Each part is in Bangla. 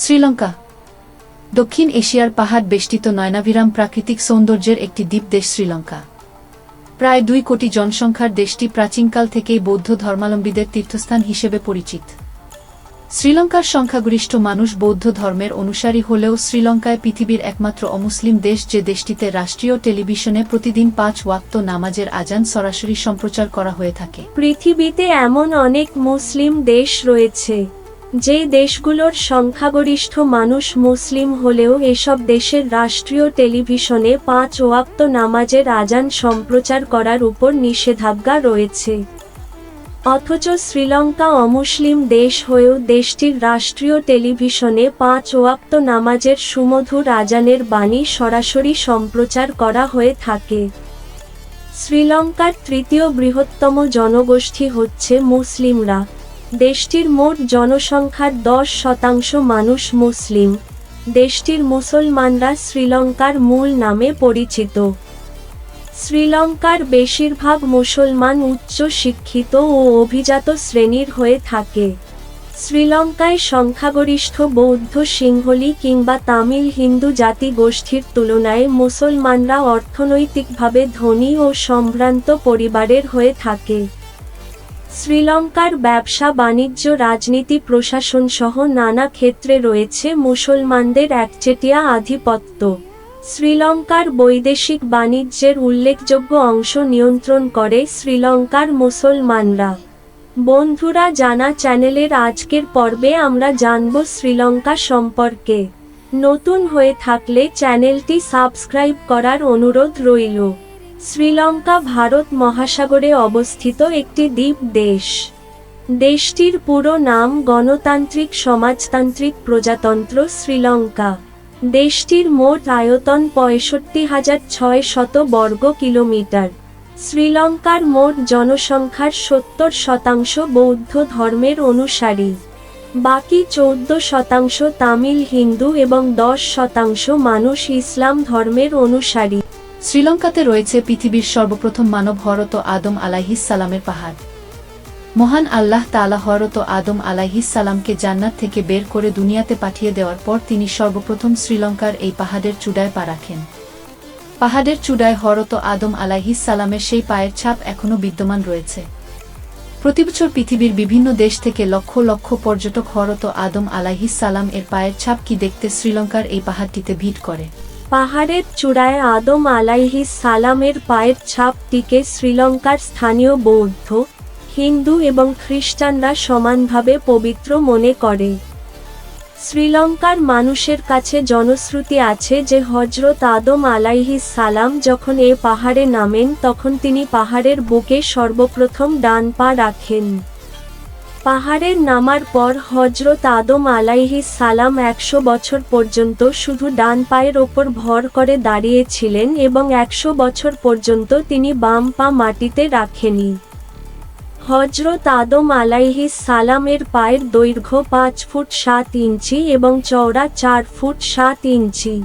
শ্রীলঙ্কা দক্ষিণ এশিয়ার পাহাড় বেষ্টিত নয়নাভিরাম প্রাকৃতিক সৌন্দর্যের একটি দ্বীপ দেশ শ্রীলঙ্কা। প্রায় 2 কোটি জনসংখ্যার দেশটি প্রাচীনকাল থেকেই বৌদ্ধ ধর্মাবলম্বীদের তীর্থস্থান হিসেবে পরিচিত। শ্রীলঙ্কার সংখ্যাগরিষ্ঠ মানুষ বৌদ্ধ ধর্মের অনুসারী হলেও শ্রীলঙ্কায় পৃথিবীর একমাত্র অমুসলিম দেশ, যে দেশটিতে রাষ্ট্রীয় টেলিভিশনে প্রতিদিন 5 ওয়াক্ত নামাজের আজান সরাসরি সম্প্রচার করা হয়ে থাকে। পৃথিবীতে এমন অনেক মুসলিম দেশ রয়েছে, যে দেশগুলোর সংখ্যাগরিষ্ঠ মানুষ মুসলিম হলেও এসব দেশের রাষ্ট্রীয় টেলিভিশনে 5 ওয়াক্ত নামাজের আজান সম্প্রচার করার উপর নিষেধাজ্ঞা রয়েছে। অথচ শ্রীলঙ্কা অমুসলিম দেশ হয়েও দেশটির রাষ্ট্রীয় টেলিভিশনে 5 ওয়াক্ত নামাজের সুমধুর আজানের বাণী সরাসরি সম্প্রচার করা হয়ে থাকে। শ্রীলঙ্কার তৃতীয় বৃহত্তম জনগোষ্ঠী হচ্ছে মুসলিমরা। দেশটির মোট জনসংখ্যার 10% মানুষ মুসলিম। দেশটির মুসলমানরা শ্রীলঙ্কার মূল নামে পরিচিত। শ্রীলঙ্কার বেশিরভাগ মুসলমান উচ্চ শিক্ষিত ও অভিজাত শ্রেণীর হয়ে থাকে। শ্রীলঙ্কায় সংখ্যাগরিষ্ঠ বৌদ্ধ সিংহলী কিংবা তামিল হিন্দু জাতি গোষ্ঠীর তুলনায় মুসলমানরা অর্থনৈতিকভাবে ধনী ও সম্ভ্রান্ত পরিবারের হয়ে থাকে। শ্রীলঙ্কার ব্যবসা বাণিজ্য রাজনীতি প্রশাসন সহ নানা ক্ষেত্রে রয়েছে মুসলমানদের একচেটিয়া আধিপত্য। শ্রীলঙ্কার বৈদেশিক বাণিজ্যের উল্লেখযোগ্য অংশ নিয়ন্ত্রণ করে শ্রীলঙ্কার মুসলমানরা। বন্ধুরা, জানা চ্যানেলের আজকের পর্বে আমরা জানব শ্রীলঙ্কা সম্পর্কে। নতুন হয়ে থাকলে চ্যানেলটি সাবস্ক্রাইব করার অনুরোধ রইল। শ্রীলঙ্কা ভারত মহাসাগরে অবস্থিত একটি দ্বীপ দেশ। দেশটির পুরো নাম গণতান্ত্রিক সমাজতান্ত্রিক প্রজাতন্ত্র শ্রীলঙ্কা। দেশটির মোট আয়তন 65,600 বর্গ কিলোমিটার। শ্রীলঙ্কার মোট জনসংখ্যার 70% বৌদ্ধ ধর্মের অনুসারী। বাকি 14% তামিল হিন্দু এবং 10% মানুষ ইসলাম ধর্মের অনুসারী। শ্রীলঙ্কাতে রয়েছে পৃথিবীর সর্বপ্রথম মানব হযরত আদম আলাইহিস সালামের পাহাড়। মহান আল্লাহ তাআলা হযরত আদম আলাইহিস সালামকে জান্নাত থেকে বের করে দুনিয়াতে পাঠিয়ে দেওয়ার পর তিনি সর্বপ্রথম শ্রীলঙ্কার এই পাহাড়ের চূড়ায় পা রাখেন। পাহাড়ের চূড়ায় হযরত আদম আলাইহিস সালামের সেই পায়ের ছাপ এখনও বিদ্যমান রয়েছে। প্রতিবছর পৃথিবীর বিভিন্ন দেশ থেকে লক্ষ লক্ষ পর্যটক হযরত আদম আলাইহিস সালাম এর পায়ের ছাপ কি দেখতে শ্রীলঙ্কার এই পাহাড়টিতে ভিড় করে। পাহাড়ের চূড়ায় আদম আলাইহিস সালামের পায়ের ছাপটিকে শ্রীলঙ্কার স্থানীয় বৌদ্ধ, হিন্দু এবং খ্রিস্টানরা সমানভাবে পবিত্র মনে করে। শ্রীলঙ্কার মানুষের কাছে জনশ্রুতি আছে যে হযরত আদম আলাইহিস সালাম যখন এ পাহাড়ে নামেন তখন তিনি পাহাড়ের বুকে সর্বপ্রথম ডান পা রাখেন। পাহাড়ের নামার পর হযরত আদম আলাইহিস সালাম 100 বছর পর্যন্ত শুধু ডান পায়ের ওপর ভর করে দাঁড়িয়েছিলেন এবং 100 বছর পর্যন্ত তিনি বাম পা মাটিতে রাখেনি। হযরত আদম আলাইহিস সালামের পায়ের দৈর্ঘ্য 5 ফুট 7 ইঞ্চি এবং চওড়া 4 ফুট 7 ইঞ্চি।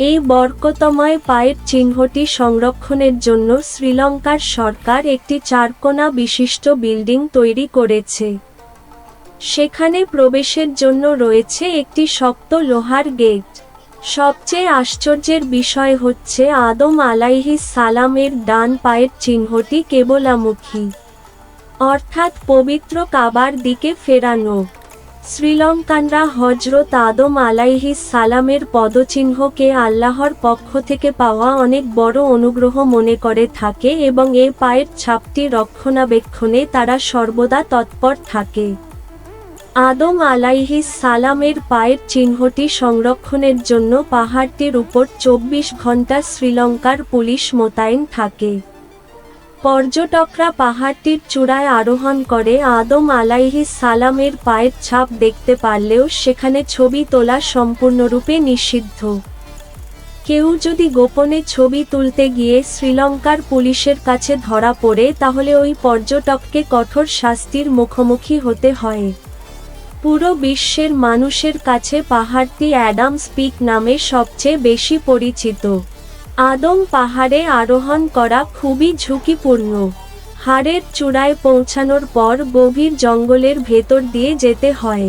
এই বরকতময় পায়ের চিহ্নটি সংরক্ষণের জন্য শ্রীলঙ্কার সরকার একটি 4 কোণা বিশিষ্ট বিল্ডিং তৈরি করেছে। সেখানে প্রবেশের জন্য রয়েছে একটি শক্ত লোহার গেট। সবচেয়ে আশ্চর্যের বিষয় হচ্ছে আদম আলাইহিস সালামের ডান পায়ের চিহ্নটি কেবলামুখী, অর্থাৎ পবিত্র কাবার দিকে ফেরানো। শ্রীলঙ্কানরা হযরত আদম আলাইহিস সালামের পদচিহ্নকে আল্লাহর পক্ষ থেকে পাওয়া অনেক বড় অনুগ্রহ মনে করে থাকে এবং এ পায়ের ছাপটি রক্ষণাবেক্ষণে তারা সর্বদা তৎপর থাকে। আদম আলাইহিস সালামের পায়ের চিহ্নটি সংরক্ষণের জন্য পাহাড়টির উপর 24 ঘণ্টা শ্রীলঙ্কার পুলিশ মোতায়েন থাকে। পর্যটকরা পাহাড়টির চূড়ায় আরোহণ করে আদম আলাইহিস সালামের পায়ের ছাপ দেখতে পারলেও সেখানে ছবি তোলা সম্পূর্ণরূপে নিষিদ্ধ। কেউ যদি গোপনে ছবি তুলতে গিয়ে শ্রীলঙ্কার পুলিশের কাছে ধরা পড়ে তাহলে ওই পর্যটককে কঠোর শাস্তির মুখোমুখি হতে হয়। পুরো বিশ্বের মানুষের কাছে পাহাড়টি অ্যাডামস পিক নামে সবচেয়ে বেশি পরিচিত। আদম পাহাড়ে আরোহণ করা খুবই ঝুঁকিপূর্ণ। হাড়ের চূড়ায় পৌঁছানোর পর গভীর জঙ্গলের ভেতর দিয়ে যেতে হয়।